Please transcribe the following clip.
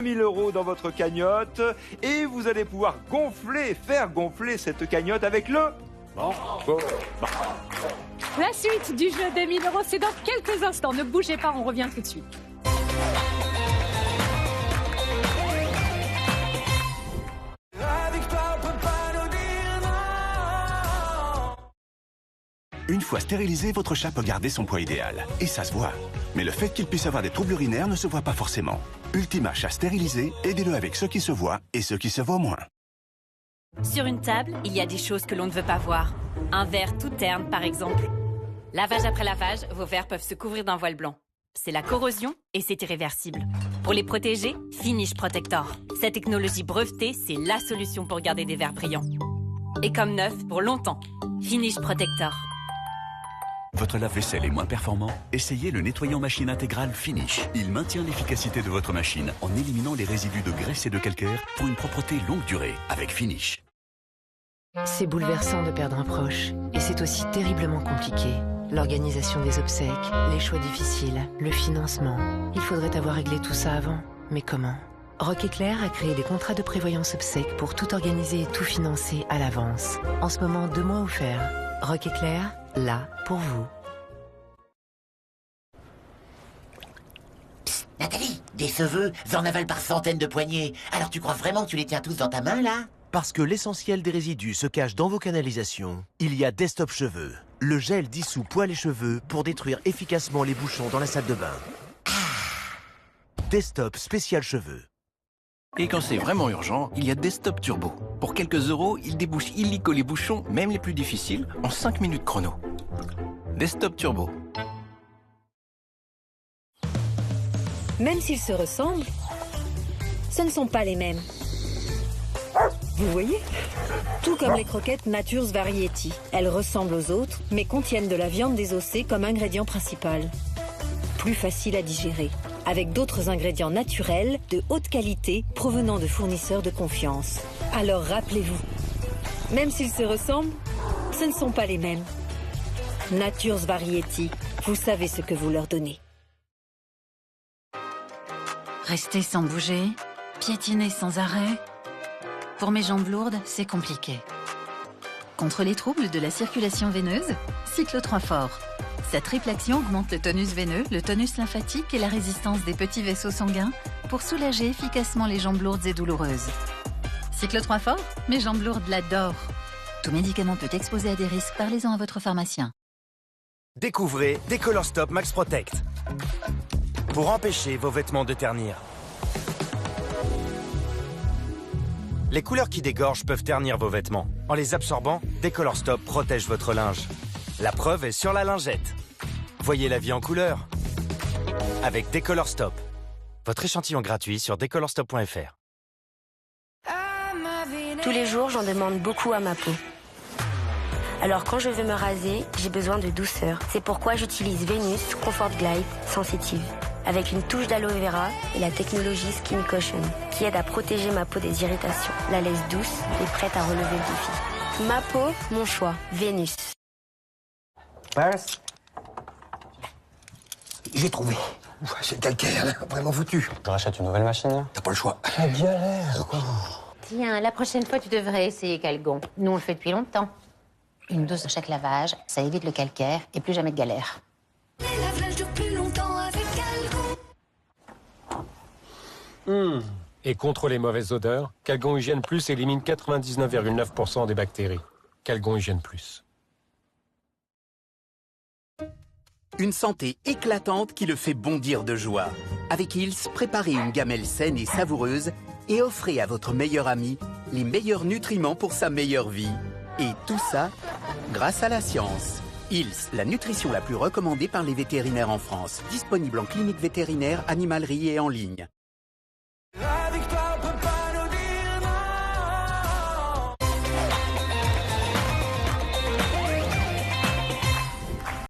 1000 € dans votre cagnotte et vous allez pouvoir faire gonfler cette cagnotte avec le... La suite du jeu des 1000 €, c'est dans quelques instants. Ne bougez pas, on revient tout de suite. Une fois stérilisé, votre chat peut garder son poids idéal. Et ça se voit. Mais le fait qu'il puisse avoir des troubles urinaires ne se voit pas forcément. Ultima Chat Stérilisé, aidez-le avec ce qui se voit et ce qui se voit moins. Sur une table, il y a des choses que l'on ne veut pas voir. Un verre tout terne, par exemple. Lavage après lavage, vos verres peuvent se couvrir d'un voile blanc. C'est la corrosion et c'est irréversible. Pour les protéger, Finish Protector. Cette technologie brevetée, c'est la solution pour garder des verres brillants. Et comme neuf, pour longtemps. Finish Protector. Votre lave-vaisselle est moins performant? Essayez le nettoyant machine intégral Finish. Il maintient l'efficacité de votre machine en éliminant les résidus de graisse et de calcaire pour une propreté longue durée avec Finish. C'est bouleversant de perdre un proche. Et c'est aussi terriblement compliqué. L'organisation des obsèques, les choix difficiles, le financement. Il faudrait avoir réglé tout ça avant. Mais comment? Rock Éclair a créé des contrats de prévoyance obsèques pour tout organiser et tout financer à l'avance. En ce moment, 2 mois offerts. Rock Éclair, là pour vous. Psst, Nathalie, des cheveux, j'en avale par centaines de poignées. Alors tu crois vraiment que tu les tiens tous dans ta main, là? Parce que l'essentiel des résidus se cache dans vos canalisations, il y a Desktop Cheveux. Le gel dissout poils et cheveux pour détruire efficacement les bouchons dans la salle de bain. Desktop spécial cheveux. Et quand c'est vraiment urgent, il y a Desktop Turbo. Pour quelques euros, il débouche illico les bouchons, même les plus difficiles, en 5 minutes chrono. Desktop Turbo. Même s'ils se ressemblent, ce ne sont pas les mêmes. Vous voyez? Tout comme les croquettes Nature's Variety. Elles ressemblent aux autres, mais contiennent de la viande désossée comme ingrédient principal. Plus facile à digérer, avec d'autres ingrédients naturels de haute qualité provenant de fournisseurs de confiance. Alors rappelez-vous, même s'ils se ressemblent, ce ne sont pas les mêmes. Nature's Variety, vous savez ce que vous leur donnez. Rester sans bouger, piétiner sans arrêt. Pour mes jambes lourdes, c'est compliqué. Contre les troubles de la circulation veineuse, Cyclo 3 Fort. Sa triple action augmente le tonus veineux, le tonus lymphatique et la résistance des petits vaisseaux sanguins pour soulager efficacement les jambes lourdes et douloureuses. Cyclo 3 Fort, mes jambes lourdes l'adorent. Tout médicament peut exposer à des risques, parlez-en à votre pharmacien. Découvrez Décolor Stop Max Protect. Pour empêcher vos vêtements de ternir. Les couleurs qui dégorgent peuvent ternir vos vêtements. En les absorbant, Décolor Stop protège votre linge. La preuve est sur la lingette. Voyez la vie en couleur avec Décolor Stop. Votre échantillon gratuit sur décolorstop.fr. Tous les jours, j'en demande beaucoup à ma peau. Alors quand je veux me raser, j'ai besoin de douceur. C'est pourquoi j'utilise Venus Comfort Glide Sensitive. Avec une touche d'aloe vera et la technologie Skin Cushion, qui aide à protéger ma peau des irritations. La laisse douce et prête à relever le défi. Ma peau, mon choix. Venus. J'ai trouvé. C'est le calcaire, vraiment foutu. Je rachète une nouvelle machine. T'as pas le choix. La galère. Tiens, la prochaine fois, tu devrais essayer Calgon. Nous, on le fait depuis longtemps. Une dose à chaque lavage, ça évite le calcaire et plus jamais de galère. Les lave-linge durent plus longtemps avec Calgon. Et contre les mauvaises odeurs, Calgon Hygiène Plus élimine 99,9% des bactéries. Calgon Hygiène Plus. Une santé éclatante qui le fait bondir de joie. Avec Hills, préparez une gamelle saine et savoureuse et offrez à votre meilleur ami les meilleurs nutriments pour sa meilleure vie. Et tout ça, grâce à la science. Hills, la nutrition la plus recommandée par les vétérinaires en France. Disponible en clinique vétérinaire, animalerie et en ligne.